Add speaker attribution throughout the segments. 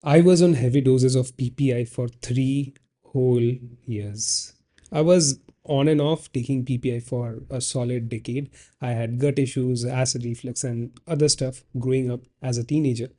Speaker 1: I was on heavy doses of PPI for 3 whole years. I was on and off taking PPI for a solid decade. I had gut issues, acid reflux, and other stuff growing up as a teenager.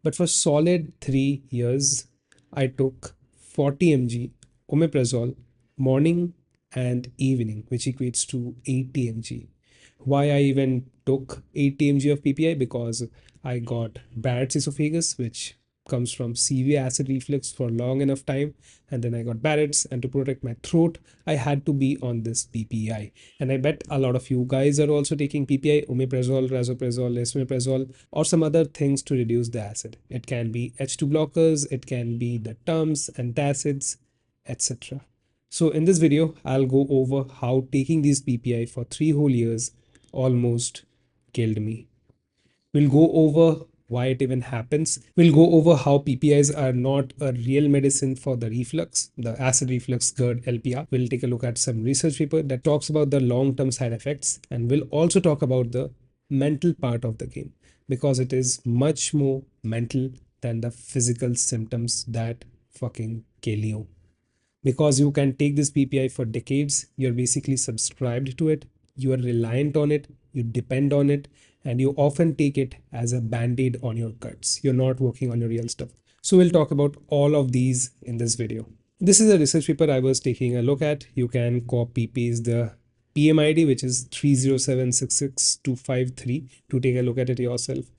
Speaker 1: But for solid 3 years, I took 40 mg omeprazole morning and evening, which equates to 80 mg. Why I even took 80 mg of PPI? Because I got Barrett's esophagus, which comes from severe acid reflux for long enough time, and then I got Barrett's, and to protect my throat I had to be on this PPI. And I bet a lot of you guys are also taking PPI, omeprazole, rasoprazole, esomeprazole, or some other things to reduce the acid. It can be H2 blockers, it can be the tums, antacids, etc. So in this video I'll go over how taking these PPI for 3 whole years almost killed me. We'll go over why it even happens. We'll go over how PPIs are not a real medicine for the reflux, the acid reflux GERD LPR. We'll take a look at some research paper that talks about the long-term side effects, and we'll also talk about the mental part of the game, because it is much more mental than the physical symptoms that fucking kill you. Because you can take this PPI for decades, you're basically subscribed to it, you are reliant on it, you depend on it, and you often take it as a band-aid on your cuts. You're not working on your real stuff. So we'll talk about all of these in this video. This is a research paper I was taking a look at. You can copy paste the PMID, which is 307665253, to take a look at it yourself.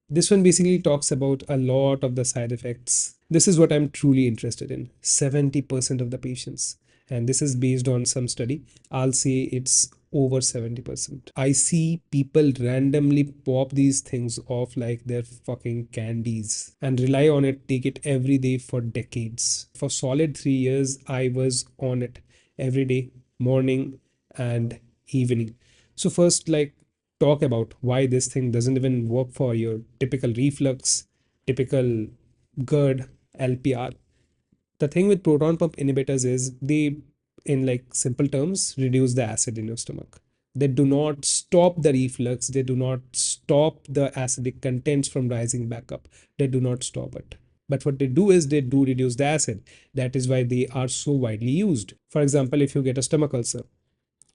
Speaker 1: This one basically talks about a lot of the side effects. This is what I'm truly interested in. 70% of the patients. And this is based on some study. I'll say it's over 70%. I see people randomly pop these things off like they're fucking candies and rely on it, take it every day for decades. For solid 3 years, I was on it every day, morning and evening. So first, talk about why this thing doesn't even work for your typical reflux, typical GERD, LPR. The thing with proton pump inhibitors is they, in simple terms, reduce the acid in your stomach. They do not stop the reflux. They do not stop the acidic contents from rising back up. They do not stop it. But what they do is they do reduce the acid. That is why they are so widely used. For example, if you get a stomach ulcer,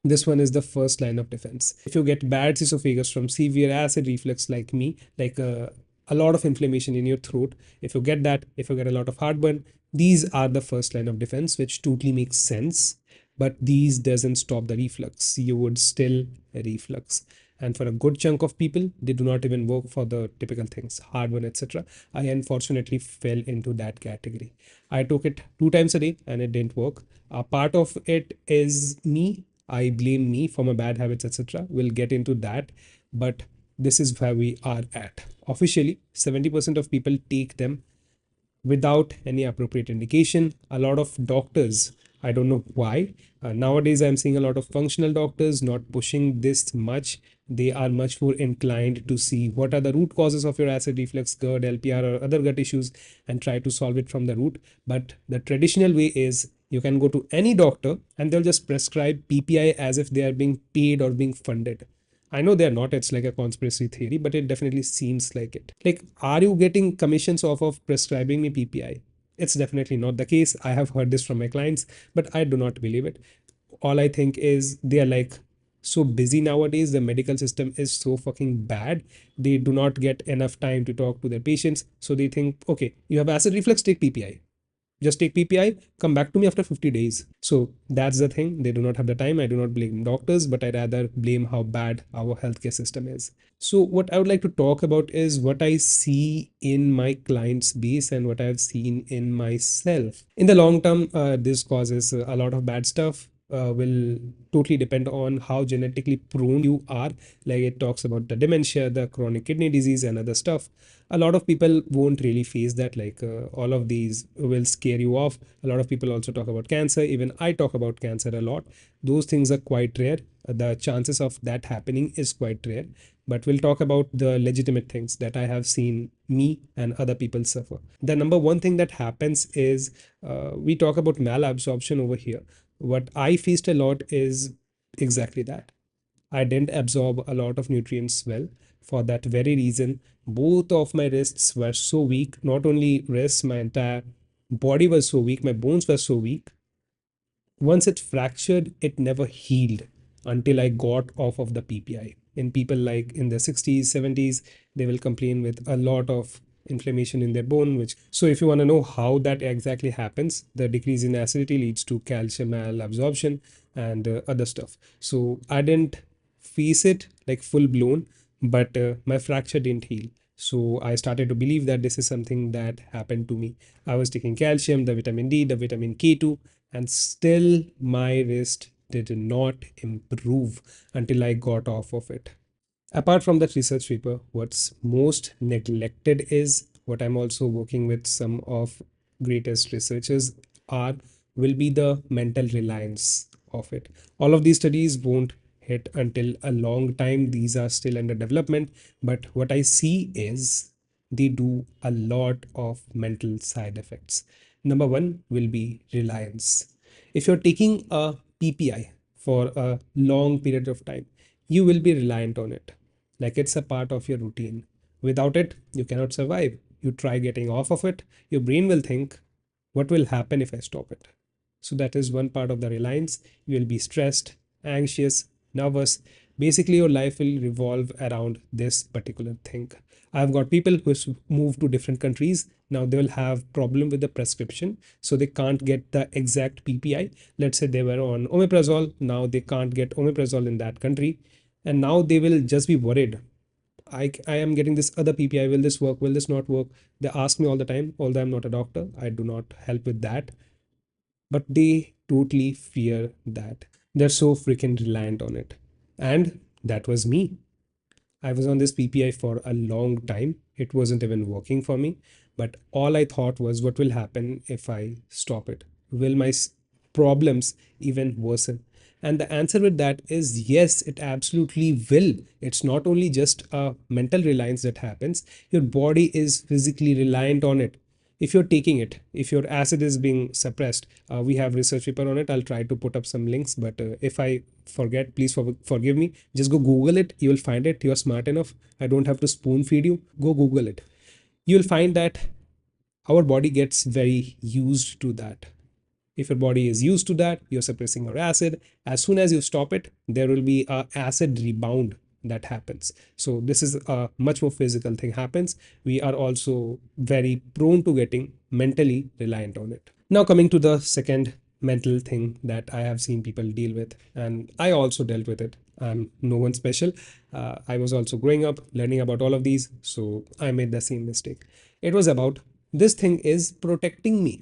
Speaker 1: this one is the first line of defense. If you get Barrett's esophagus from severe acid reflux like me, a lot of inflammation in your throat, if you get that, if you get a lot of heartburn, these are the first line of defense, which totally makes sense. But these doesn't stop the reflux. You would still reflux. And for a good chunk of people, they do not even work for the typical things, heartburn, etc. I unfortunately fell into that category. I took it 2 times a day and it didn't work. A part of it is me. I blame me for my bad habits, etc. We'll get into that. But this is where we are at. Officially, 70% of people take them without any appropriate indication. A lot of doctors, I don't know why. Nowadays, I'm seeing a lot of functional doctors not pushing this much. They are much more inclined to see what are the root causes of your acid reflux, GERD, LPR, or other gut issues and try to solve it from the root. But the traditional way is you can go to any doctor and they'll just prescribe PPI as if they are being paid or being funded. I know they're not, it's like a conspiracy theory, but it definitely seems like it. Like, are you getting commissions off of prescribing me PPI? It's definitely not the case. I have heard this from my clients, but I do not believe it. All I think is they are so busy nowadays. The medical system is so fucking bad. They do not get enough time to talk to their patients. So they think, okay, you have acid reflux, take PPI. Just take PPI, come back to me after 50 days. So that's the thing. They do not have the time. I do not blame doctors, but I rather blame how bad our healthcare system is. So what I would like to talk about is what I see in my client's base and what I've seen in myself. In the long term, this causes a lot of bad stuff. Will totally depend on how genetically prone you are. Like it talks about the dementia, the chronic kidney disease and other stuff. A lot of people won't really face that. All of these will scare you off. A lot of people also talk about cancer. Even I talk about cancer a lot. Those things are quite rare. The chances of that happening is quite rare. But we'll talk about the legitimate things that I have seen me and other people suffer. The number one thing that happens is we talk about malabsorption over here. What I faced a lot is exactly that. I didn't absorb a lot of nutrients well. For that very reason, both of my wrists were so weak. Not only wrists, my entire body was so weak, my bones were so weak. Once it fractured, it never healed until I got off of the PPI. In people like in their 60s, 70s, they will complain with a lot of inflammation in their bone. Which so if you want to know how that exactly happens, the decrease in acidity leads to calcium malabsorption and other stuff. So I didn't face it like full blown, but my fracture didn't heal. So I started to believe that this is something that happened to me. I was taking calcium, the vitamin D, the vitamin K2, and still my wrist did not improve until I got off of it. Apart from that research paper, what's most neglected is what I'm also working with some of greatest researchers are will be the mental reliance of it. All of these studies won't hit until a long time. These are still under development, but what I see is they do a lot of mental side effects. Number one will be reliance. If you're taking a PPI for a long period of time, you will be reliant on it like it's a part of your routine. Without it, you cannot survive. You try getting off of it, your brain will think, what will happen if I stop it? So, that is one part of the reliance. You will be stressed, anxious, nervous. Basically, your life will revolve around this particular thing. I've got people who moved to different countries. Now they will have problem with the prescription, so they can't get the exact PPI. Let's say they were on omeprazole. Now they can't get omeprazole in that country, and now they will just be worried. I am getting this other PPI. Will this work? Will this not work? They ask me all the time. Although I'm not a doctor, I do not help with that. But they totally fear that. They're so freaking reliant on it. And that was me. I was on this PPI for a long time. It wasn't even working for me. But all I thought was, what will happen if I stop it? Will my problems even worsen? And the answer with that is yes, it absolutely will. It's not only just a mental reliance that happens, your body is physically reliant on it. If you're taking it, if your acid is being suppressed, we have research paper on it. I'll try to put up some links, but if I forget, please forgive me. Just go Google it. You will find it. You're smart enough. I don't have to spoon feed you. Go Google it. You'll find that our body gets very used to that. If your body is used to that, you're suppressing your acid. As soon as you stop it, there will be a acid rebound that happens. So this is a much more physical thing happens. We are also very prone to getting mentally reliant on it. Now coming to the second mental thing that I have seen people deal with, and I also dealt with it. I'm no one special. I was also growing up learning about all of these, so I made the same mistake. It was about this thing is protecting me.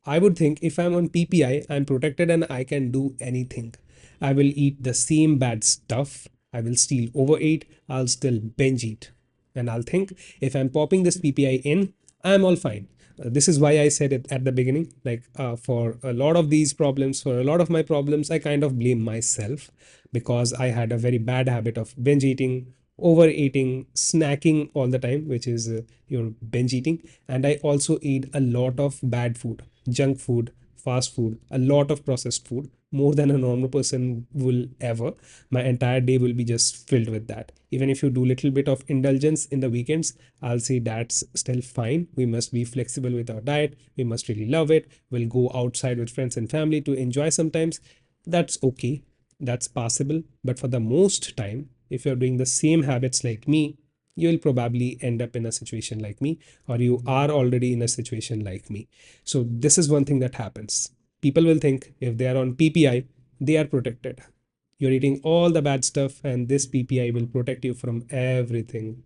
Speaker 1: I would think if I'm on PPI, I'm protected and I can do anything. I will eat the same bad stuff. I will still overeat. I'll still binge eat. And I'll think if I'm popping this PPI in, I'm all fine. This is why I said it at the beginning. Like for a lot of these problems, for a lot of my problems, I kind of blame myself because I had a very bad habit of binge eating, overeating, snacking all the time, which is your binge eating. And I also eat a lot of bad food, junk food, fast food, a lot of processed food, more than a normal person will ever. My entire day will be just filled with that. Even if you do little bit of indulgence in the weekends, I'll say that's still fine. We must be flexible with our diet. We must really love it. We'll go outside with friends and family to enjoy sometimes. That's okay. That's possible. But for the most time, if you're doing the same habits like me, you will probably end up in a situation like me, or you are already in a situation like me. So this is one thing that happens. People will think if they are on PPI, they are protected. You're eating all the bad stuff, and this PPI will protect you from everything.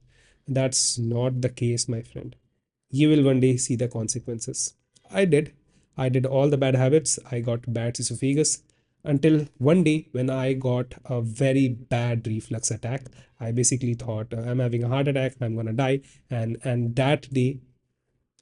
Speaker 1: That's not the case, my friend. You will one day see the consequences. I did. I did all the bad habits. I got bad esophagus until one day when I got a very bad reflux attack. I basically thought I'm having a heart attack, I'm gonna die. And that day,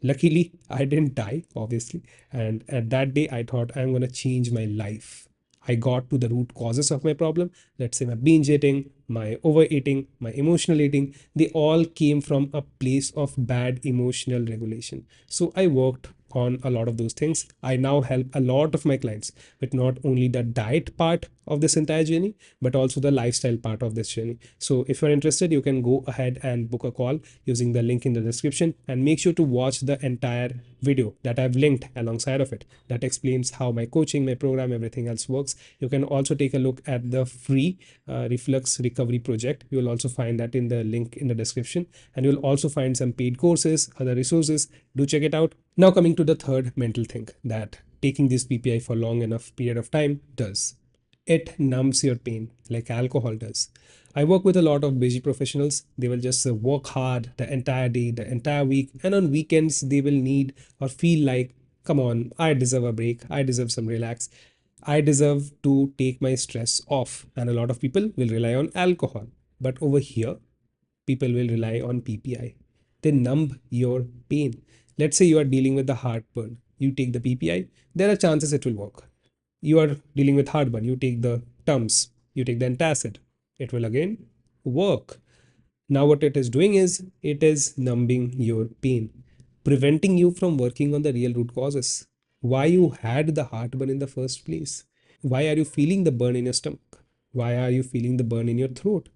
Speaker 1: luckily, I didn't die, obviously. And at that day, I thought I'm gonna change my life. I got to the root causes of my problem. Let's say my binge eating, my overeating, my emotional eating, they all came from a place of bad emotional regulation. So I worked on a lot of those things. I now help a lot of my clients with not only the diet part of this entire journey, but also the lifestyle part of this journey. So if you're interested, you can go ahead and book a call using the link in the description, and make sure to watch the entire video that I've linked alongside of it that explains how my coaching, my program, everything else works. You can also take a look at the free reflux recovery project. You will also find that in the link in the description, and you'll also find some paid courses, other resources. Do check it out. Now coming to the third mental thing that taking this PPI for long enough period of time does. It numbs your pain like alcohol does. I work with a lot of busy professionals. They will just work hard the entire day, the entire week, and on weekends they will need or feel like, come on, I deserve a break. I deserve some relax. I deserve to take my stress off. And a lot of people will rely on alcohol. But over here, people will rely on PPI. They numb your pain. Let's say you are dealing with the heartburn. You take the PPI, there are chances it will work. You are dealing with heartburn, you take the Tums, you take the antacid, it will again work. Now what it is doing is it is numbing your pain, preventing you from working on the real root causes. Why you had the heartburn in the first place? Why are you feeling the burn in your stomach? Why are you feeling the burn in your throat?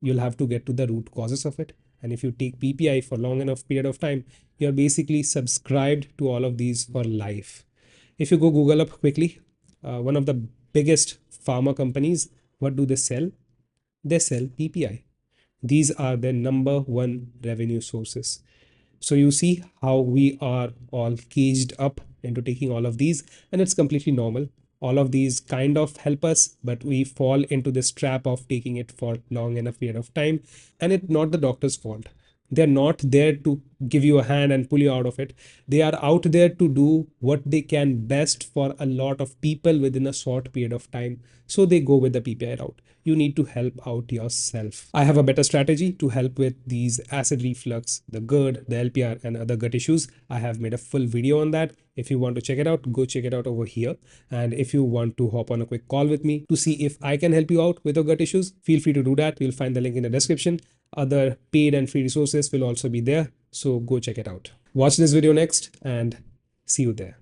Speaker 1: You'll have to get to the root causes of it. And if you take PPI for long enough period of time, you're basically subscribed to all of these for life. If you go Google up quickly, one of the biggest pharma companies, what do they sell? They sell PPI. These are their number one revenue sources. So you see how we are all caged up into taking all of these, and it's completely normal. All of these kind of help us, but we fall into this trap of taking it for long enough period of time, and it's not the doctor's fault. They're not there to give you a hand and pull you out of it. They are out there to do what they can best for a lot of people within a short period of time. So they go with the PPI route. You need to help out yourself. I have a better strategy to help with these acid reflux, the GERD, the LPR, and other gut issues. I have made a full video on that. If you want to check it out, go check it out over here. And if you want to hop on a quick call with me to see if I can help you out with your gut issues, feel free to do that. You'll find the link in the description. Other paid and free resources will also be there. So go check it out. Watch this video next and see you there.